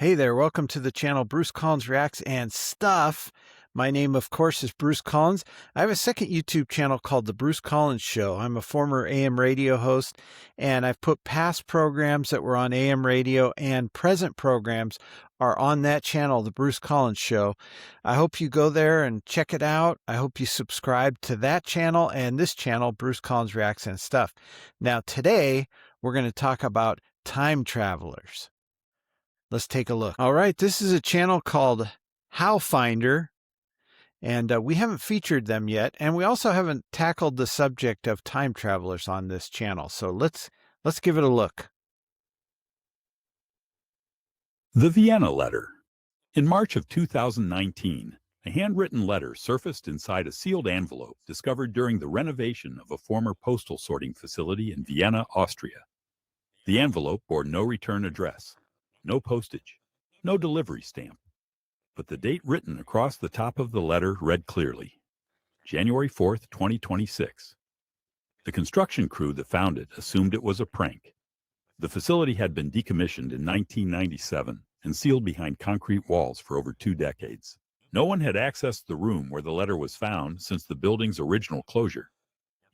Hey there, welcome to the channel Bruce Collins Reacts and Stuff. My name, of course, is Bruce Collins. I have a second YouTube channel called The Bruce Collins Show. I'm a former AM radio host, and I've put past programs that were on AM radio and present programs are on that channel, The Bruce Collins Show. I hope you go there and check it out. I hope you subscribe to that channel and this channel, Bruce Collins Reacts and Stuff. Now, today, we're going to talk about time travelers. Let's take a look. All right, this is a channel called How Finder, and we haven't featured them yet, and we also haven't tackled the subject of time travelers on this channel. So let's give it a look. The Vienna Letter. In March of 2019, a handwritten letter surfaced inside a sealed envelope discovered during the renovation of a former postal sorting facility in Vienna, Austria. The envelope bore no return address, no postage, no delivery stamp, but the date written across the top of the letter read clearly, January 4th, 2026. The construction crew that found it assumed it was a prank. The facility had been decommissioned in 1997 and sealed behind concrete walls for over 2 decades. No one had accessed the room where the letter was found since the building's original closure.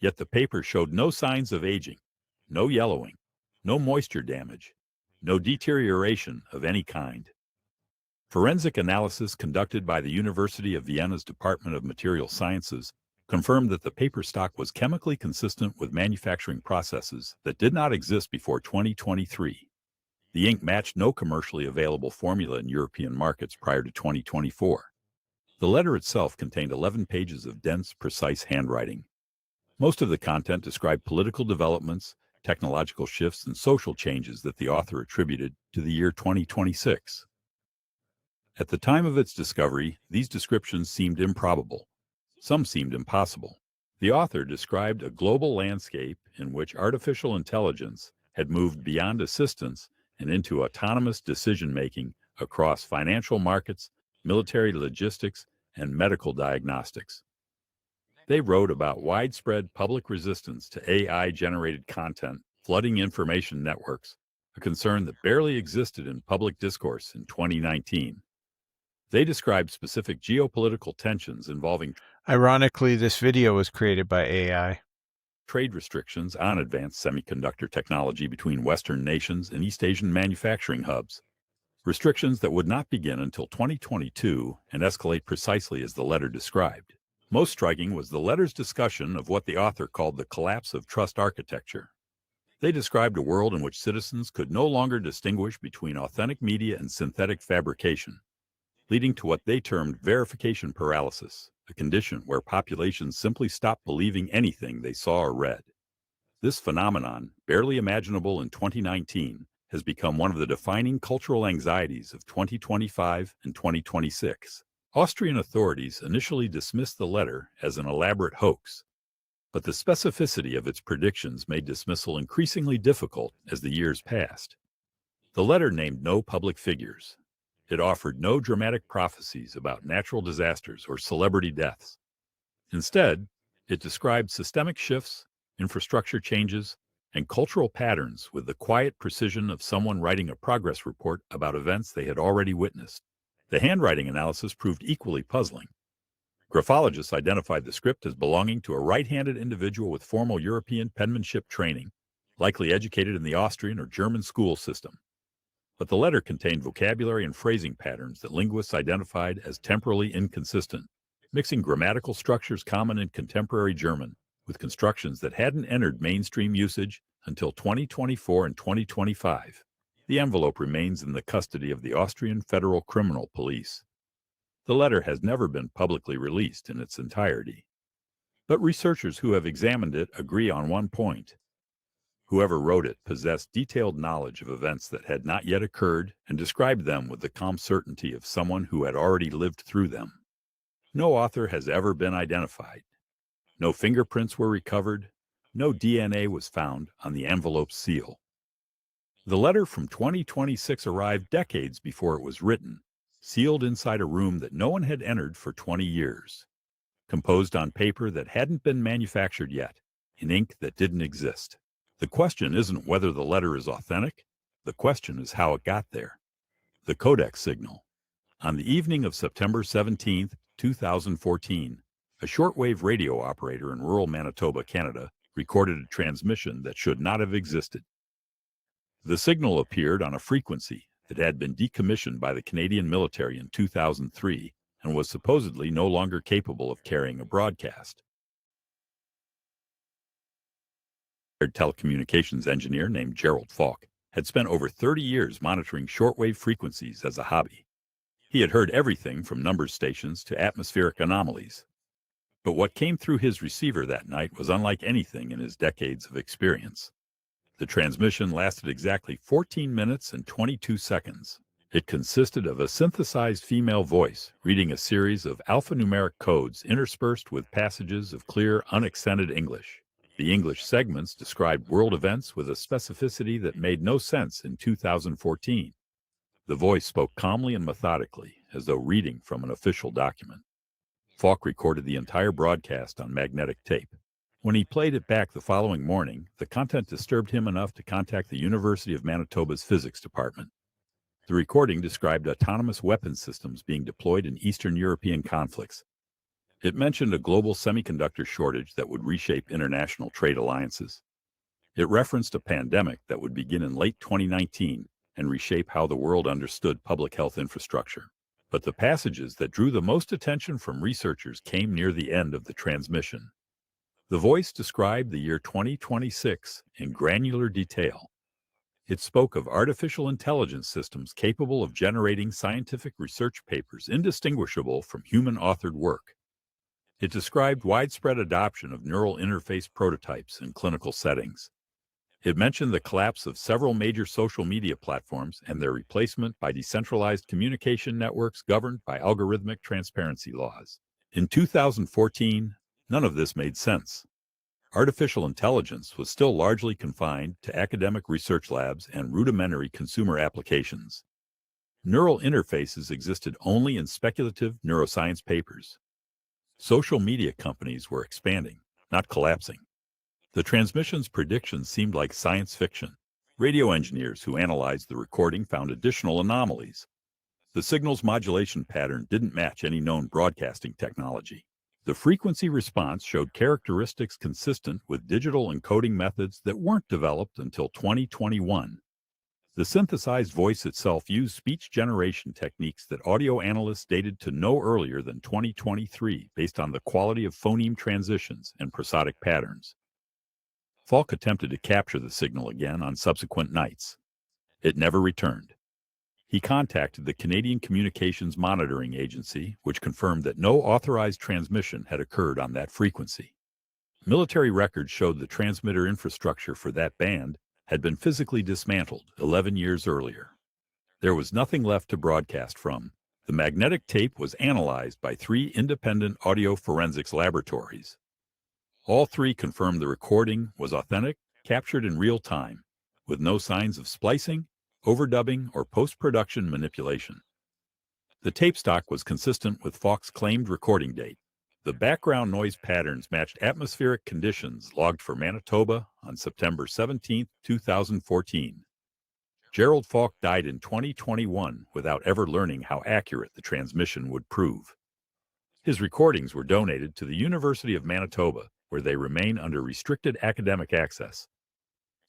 Yet the paper showed no signs of aging, no yellowing, no moisture damage, no deterioration of any kind. Forensic analysis conducted by the University of Vienna's Department of Material Sciences confirmed that the paper stock was chemically consistent with manufacturing processes that did not exist before 2023. The ink matched no commercially available formula in European markets prior to 2024. The letter itself contained 11 pages of dense, precise handwriting. Most of the content described political developments, technological shifts, and social changes that the author attributed to the year 2026. At the time of its discovery, these descriptions seemed improbable. Some seemed impossible. The author described a global landscape in which artificial intelligence had moved beyond assistance and into autonomous decision-making across financial markets, military logistics, and medical diagnostics. They wrote about widespread public resistance to AI-generated content flooding information networks, a concern that barely existed in public discourse in 2019. They described specific geopolitical tensions involving Ironically, this video was created by AI. Trade restrictions on advanced semiconductor technology between Western nations and East Asian manufacturing hubs. Restrictions that would not begin until 2022 and escalate precisely as the letter described. Most striking was the letter's discussion of what the author called the collapse of trust architecture. They described a world in which citizens could no longer distinguish between authentic media and synthetic fabrication, leading to what they termed verification paralysis, a condition where populations simply stopped believing anything they saw or read. This phenomenon, barely imaginable in 2019, has become one of the defining cultural anxieties of 2025 and 2026. Austrian authorities initially dismissed the letter as an elaborate hoax, but the specificity of its predictions made dismissal increasingly difficult as the years passed. The letter named no public figures. It offered no dramatic prophecies about natural disasters or celebrity deaths. Instead, it described systemic shifts, infrastructure changes, and cultural patterns with the quiet precision of someone writing a progress report about events they had already witnessed. The handwriting analysis proved equally puzzling. Graphologists identified the script as belonging to a right-handed individual with formal European penmanship training, likely educated in the Austrian or German school system. But the letter contained vocabulary and phrasing patterns that linguists identified as temporally inconsistent, mixing grammatical structures common in contemporary German with constructions that hadn't entered mainstream usage until 2024 and 2025. The envelope remains in the custody of the Austrian Federal Criminal Police. The letter has never been publicly released in its entirety. But researchers who have examined it agree on one point. Whoever wrote it possessed detailed knowledge of events that had not yet occurred and described them with the calm certainty of someone who had already lived through them. No author has ever been identified. No fingerprints were recovered. No DNA was found on the envelope's seal. The letter from 2026 arrived decades before it was written, sealed inside a room that no one had entered for 20 years, composed on paper that hadn't been manufactured yet, in ink that didn't exist. The question isn't whether the letter is authentic. The question is how it got there. The Codex Signal. On the evening of September 17, 2014, a shortwave radio operator in rural Manitoba, Canada, recorded a transmission that should not have existed. The signal appeared on a frequency that had been decommissioned by the Canadian military in 2003 and was supposedly no longer capable of carrying a broadcast. A telecommunications engineer named Gerald Falk had spent over 30 years monitoring shortwave frequencies as a hobby. He had heard everything from number stations to atmospheric anomalies. But what came through his receiver that night was unlike anything in his decades of experience. The transmission lasted exactly 14 minutes and 22 seconds. It consisted of a synthesized female voice reading a series of alphanumeric codes interspersed with passages of clear, unaccented English. The English segments described world events with a specificity that made no sense in 2014. The voice spoke calmly and methodically, as though reading from an official document. Falk recorded the entire broadcast on magnetic tape. When he played it back the following morning, the content disturbed him enough to contact the University of Manitoba's physics department. The recording described autonomous weapon systems being deployed in Eastern European conflicts. It mentioned a global semiconductor shortage that would reshape international trade alliances. It referenced a pandemic that would begin in late 2019 and reshape how the world understood public health infrastructure. But the passages that drew the most attention from researchers came near the end of the transmission. The voice described the year 2026 in granular detail. It spoke of artificial intelligence systems capable of generating scientific research papers indistinguishable from human-authored work. It described widespread adoption of neural interface prototypes in clinical settings. It mentioned the collapse of several major social media platforms and their replacement by decentralized communication networks governed by algorithmic transparency laws. In 2014, none of this made sense. Artificial intelligence was still largely confined to academic research labs and rudimentary consumer applications. Neural interfaces existed only in speculative neuroscience papers. Social media companies were expanding, not collapsing. The transmission's predictions seemed like science fiction. Radio engineers who analyzed the recording found additional anomalies. The signal's modulation pattern didn't match any known broadcasting technology. The frequency response showed characteristics consistent with digital encoding methods that weren't developed until 2021. The synthesized voice itself used speech generation techniques that audio analysts dated to no earlier than 2023 based on the quality of phoneme transitions and prosodic patterns. Falk attempted to capture the signal again on subsequent nights. It never returned. He contacted the Canadian Communications Monitoring Agency, which confirmed that no authorized transmission had occurred on that frequency. Military records showed the transmitter infrastructure for that band had been physically dismantled 11 years earlier. There was nothing left to broadcast from. The magnetic tape was analyzed by 3 independent audio forensics laboratories. All 3 confirmed the recording was authentic, captured in real time, with no signs of splicing, overdubbing, or post-production manipulation. The tape stock was consistent with Falk's claimed recording date. The background noise patterns matched atmospheric conditions logged for Manitoba on September 17, 2014. Gerald Falk died in 2021 without ever learning how accurate the transmission would prove. His recordings were donated to the University of Manitoba, where they remain under restricted academic access.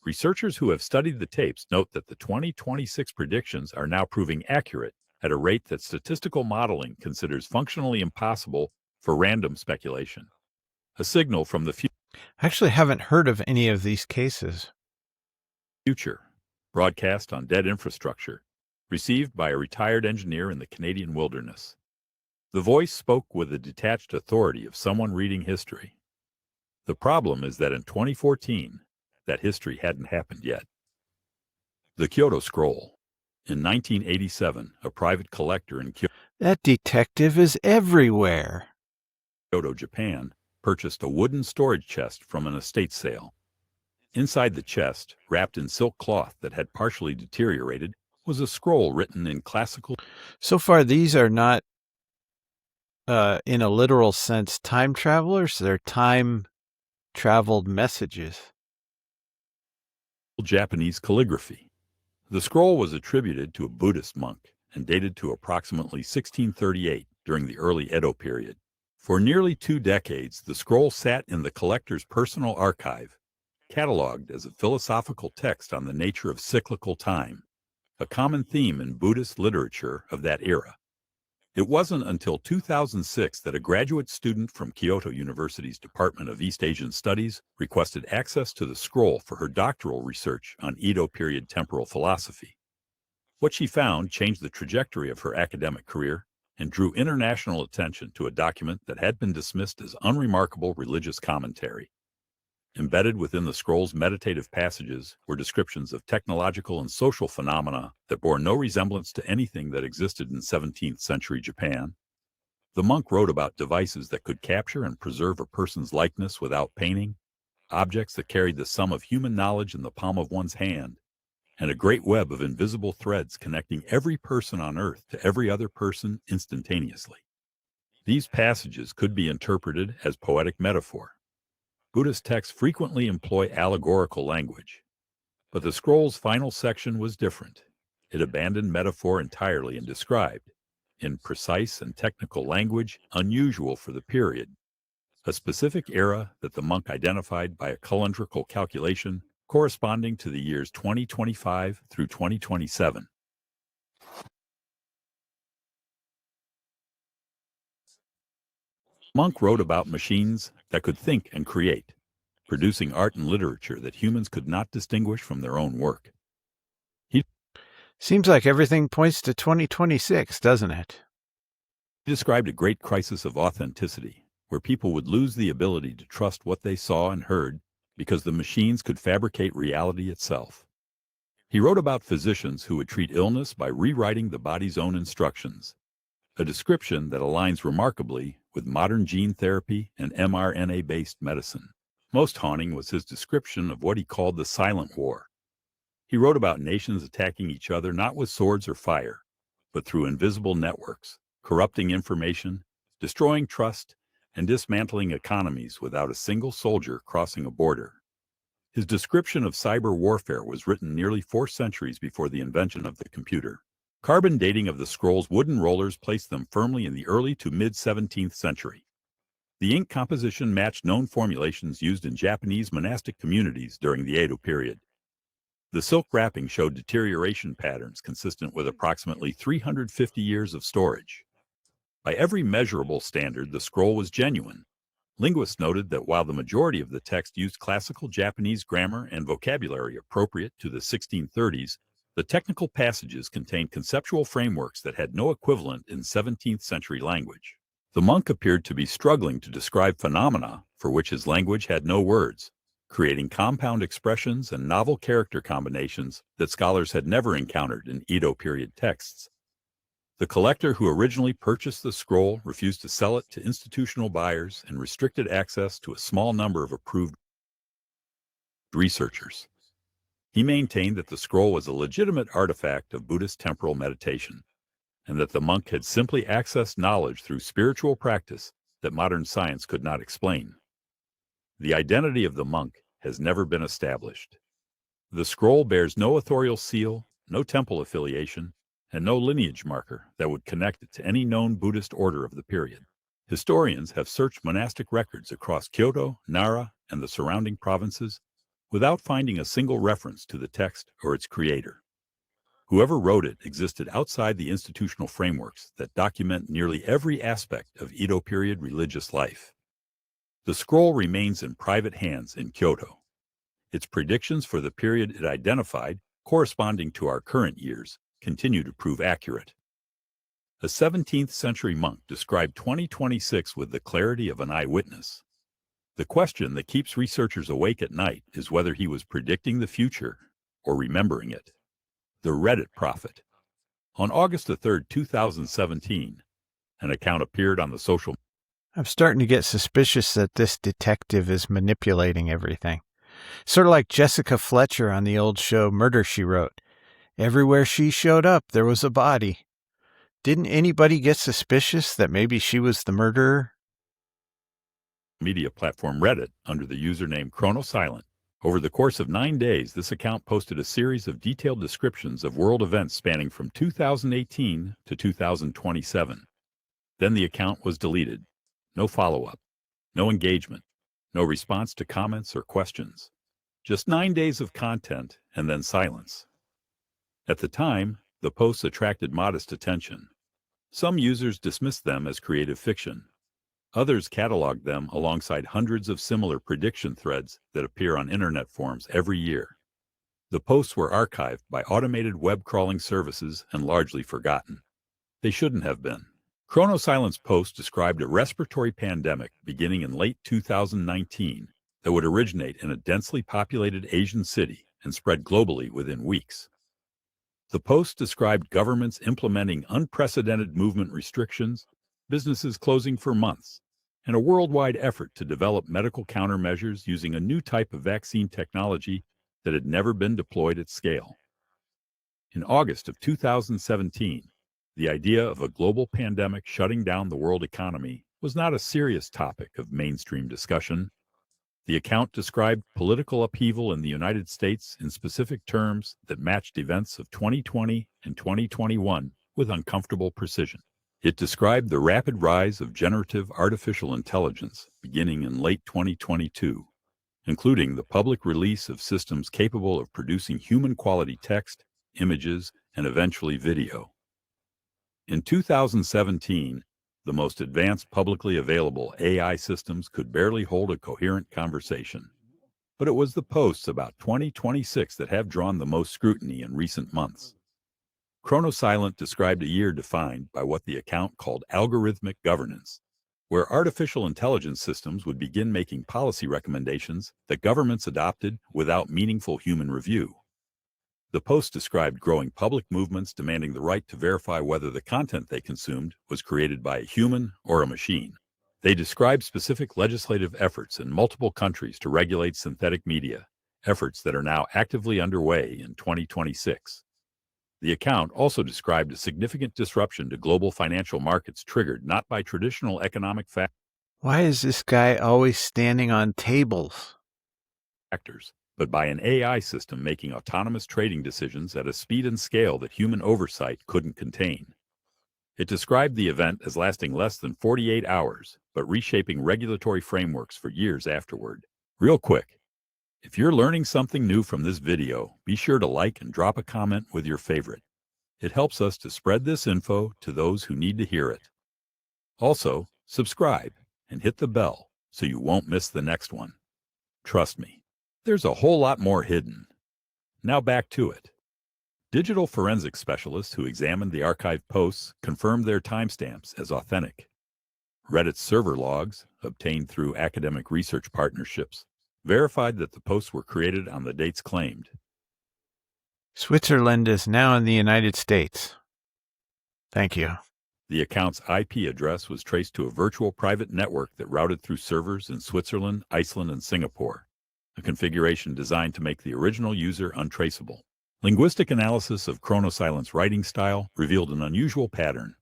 Researchers who have studied the tapes note that the 2026 predictions are now proving accurate at a rate that statistical modeling considers functionally impossible for random speculation. A signal from the I actually haven't heard of any of these cases. future, broadcast on dead infrastructure, received by a retired engineer in the Canadian wilderness. The voice spoke with the detached authority of someone reading history. The problem is that in 2014, that history hadn't happened yet. The Kyoto Scroll. In 1987, a private collector in That detective is everywhere. Kyoto, Japan, purchased a wooden storage chest from an estate sale. Inside the chest, wrapped in silk cloth that had partially deteriorated, was a scroll written in classical. So far, these are not, in a literal sense, time travelers. They're time-traveled messages. Japanese calligraphy. The scroll was attributed to a Buddhist monk and dated to approximately 1638 during the early Edo period. For nearly 2 decades, the scroll sat in the collector's personal archive, cataloged as a philosophical text on the nature of cyclical time, a common theme in Buddhist literature of that era. It wasn't until 2006 that a graduate student from Kyoto University's Department of East Asian Studies requested access to the scroll for her doctoral research on Edo period temporal philosophy. What she found changed the trajectory of her academic career and drew international attention to a document that had been dismissed as unremarkable religious commentary. Embedded within the scroll's meditative passages were descriptions of technological and social phenomena that bore no resemblance to anything that existed in 17th century Japan. The monk wrote about devices that could capture and preserve a person's likeness without painting, objects that carried the sum of human knowledge in the palm of one's hand, and a great web of invisible threads connecting every person on Earth to every other person instantaneously. These passages could be interpreted as poetic metaphor. Buddhist texts frequently employ allegorical language, but the scroll's final section was different. It abandoned metaphor entirely and described, in precise and technical language unusual for the period, a specific era that the monk identified by a calendrical calculation corresponding to the years 2025 through 2027. Monk wrote about machines that could think and create, producing art and literature that humans could not distinguish from their own work. Seems like everything points to 2026, doesn't it? He described a great crisis of authenticity, where people would lose the ability to trust what they saw and heard because the machines could fabricate reality itself. He wrote about physicians who would treat illness by rewriting the body's own instructions, a description that aligns remarkably with modern gene therapy and mRNA-based medicine. Most haunting was his description of what he called the silent war. He wrote about nations attacking each other not with swords or fire, but through invisible networks, corrupting information, destroying trust, and dismantling economies without a single soldier crossing a border. His description of cyber warfare was written nearly 4 centuries before the invention of the computer. Carbon dating of the scroll's wooden rollers placed them firmly in the early to mid-17th century. The ink composition matched known formulations used in Japanese monastic communities during the Edo period. The silk wrapping showed deterioration patterns consistent with approximately 350 years of storage. By every measurable standard, the scroll was genuine. Linguists noted that while the majority of the text used classical Japanese grammar and vocabulary appropriate to the 1630s, the technical passages contained conceptual frameworks that had no equivalent in 17th century language. The monk appeared to be struggling to describe phenomena for which his language had no words, creating compound expressions and novel character combinations that scholars had never encountered in Edo period texts. The collector who originally purchased the scroll refused to sell it to institutional buyers and restricted access to a small number of approved researchers. He maintained that the scroll was a legitimate artifact of Buddhist temporal meditation, and that the monk had simply accessed knowledge through spiritual practice that modern science could not explain. The identity of the monk has never been established. The scroll bears no authorial seal, no temple affiliation, and no lineage marker that would connect it to any known Buddhist order of the period. Historians have searched monastic records across Kyoto, Nara, and the surrounding provinces without finding a single reference to the text or its creator. Whoever wrote it existed outside the institutional frameworks that document nearly every aspect of Edo period religious life. The scroll remains in private hands in Kyoto. Its predictions for the period it identified, corresponding to our current years, continue to prove accurate. A 17th century monk described 2026 with the clarity of an eyewitness. The question that keeps researchers awake at night is whether he was predicting the future or remembering it. The Reddit prophet. On August 3, 2017, an account appeared on the social. I'm starting to get suspicious that this detective is manipulating everything. Sort of like Jessica Fletcher on the old show Murder, She Wrote. Everywhere she showed up, there was a body. Didn't anybody get suspicious that maybe she was the murderer? Media platform Reddit under the username ChronoSilent Over the course of 9 days, this account posted a series of detailed descriptions of world events spanning from 2018 to 2027. Then the account was deleted. No follow-up, no engagement, no response to comments or questions. Just 9 days of content and then silence. At the time, the posts attracted modest attention. Some users dismissed them as creative fiction. Others cataloged them alongside hundreds of similar prediction threads that appear on internet forums every year. The posts were archived by automated web crawling services and largely forgotten. They shouldn't have been. ChronoSilence post described a respiratory pandemic beginning in late 2019 that would originate in a densely populated Asian city and spread globally within weeks. The post described governments implementing unprecedented movement restrictions, businesses closing for months, and a worldwide effort to develop medical countermeasures using a new type of vaccine technology that had never been deployed at scale. In August of 2017, the idea of a global pandemic shutting down the world economy was not a serious topic of mainstream discussion. The account described political upheaval in the United States in specific terms that matched events of 2020 and 2021 with uncomfortable precision. It described the rapid rise of generative artificial intelligence beginning in late 2022, including the public release of systems capable of producing human-quality text, images, and eventually video. In 2017, the most advanced publicly available AI systems could barely hold a coherent conversation. But it was the posts about 2026 that have drawn the most scrutiny in recent months. ChronoSilent described a year defined by what the account called algorithmic governance, where artificial intelligence systems would begin making policy recommendations that governments adopted without meaningful human review. The post described growing public movements demanding the right to verify whether the content they consumed was created by a human or a machine. They described specific legislative efforts in multiple countries to regulate synthetic media, efforts that are now actively underway in 2026. The account also described a significant disruption to global financial markets triggered not by traditional economic Why is this guy always standing on tables? factors, but by an AI system making autonomous trading decisions at a speed and scale that human oversight couldn't contain. It described the event as lasting less than 48 hours, but reshaping regulatory frameworks for years afterward. Real quick, if you're learning something new from this video, be sure to like and drop a comment with your favorite. It helps us to spread this info to those who need to hear it. Also, subscribe and hit the bell so you won't miss the next one. Trust me, there's a whole lot more hidden. Now back to it. Digital forensics specialists who examined the archived posts confirmed their timestamps as authentic. Reddit's server logs, obtained through academic research partnerships, verified that the posts were created on the dates claimed. Switzerland is now in the United States. Thank you. The account's IP address was traced to a virtual private network that routed through servers in Switzerland, Iceland, and Singapore, a configuration designed to make the original user untraceable. Linguistic analysis of ChronoSilent's writing style revealed an unusual pattern.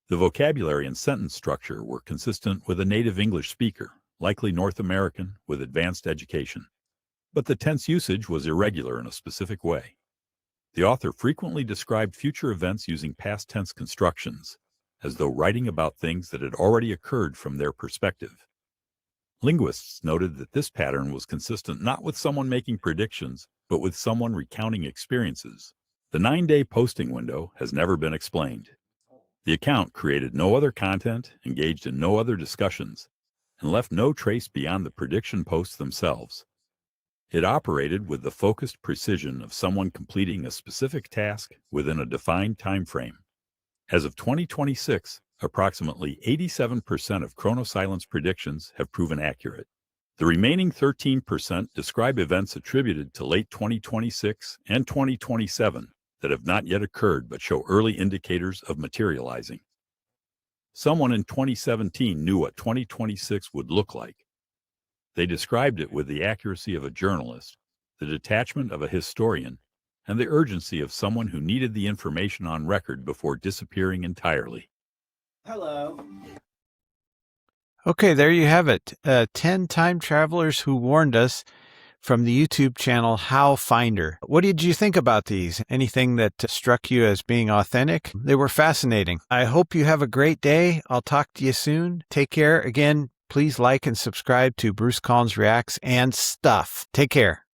The vocabulary and sentence structure were consistent with a native English speaker, likely North American with advanced education. But the tense usage was irregular in a specific way. The author frequently described future events using past tense constructions, as though writing about things that had already occurred from their perspective. Linguists noted that this pattern was consistent not with someone making predictions, but with someone recounting experiences. The 9-day posting window has never been explained. The account created no other content, engaged in no other discussions, and left no trace beyond the prediction posts themselves. It operated with the focused precision of someone completing a specific task within a defined time frame. As of 2026, approximately 87% of ChronoSilent's predictions have proven accurate. The remaining 13% describe events attributed to late 2026 and 2027 that have not yet occurred but show early indicators of materializing. Someone in 2017 knew what 2026 would look like. They described it with the accuracy of a journalist, the detachment of a historian, and the urgency of someone who needed the information on record before disappearing entirely. Hello. Okay, there you have it. 10 time travelers who warned us from the YouTube channel How Finder. What did you think about these? Anything that struck you as being authentic? They were fascinating. I hope you have a great day. I'll talk to you soon. Take care. Again, please like and subscribe to Bruce Collins Reacts and Stuff. Take care.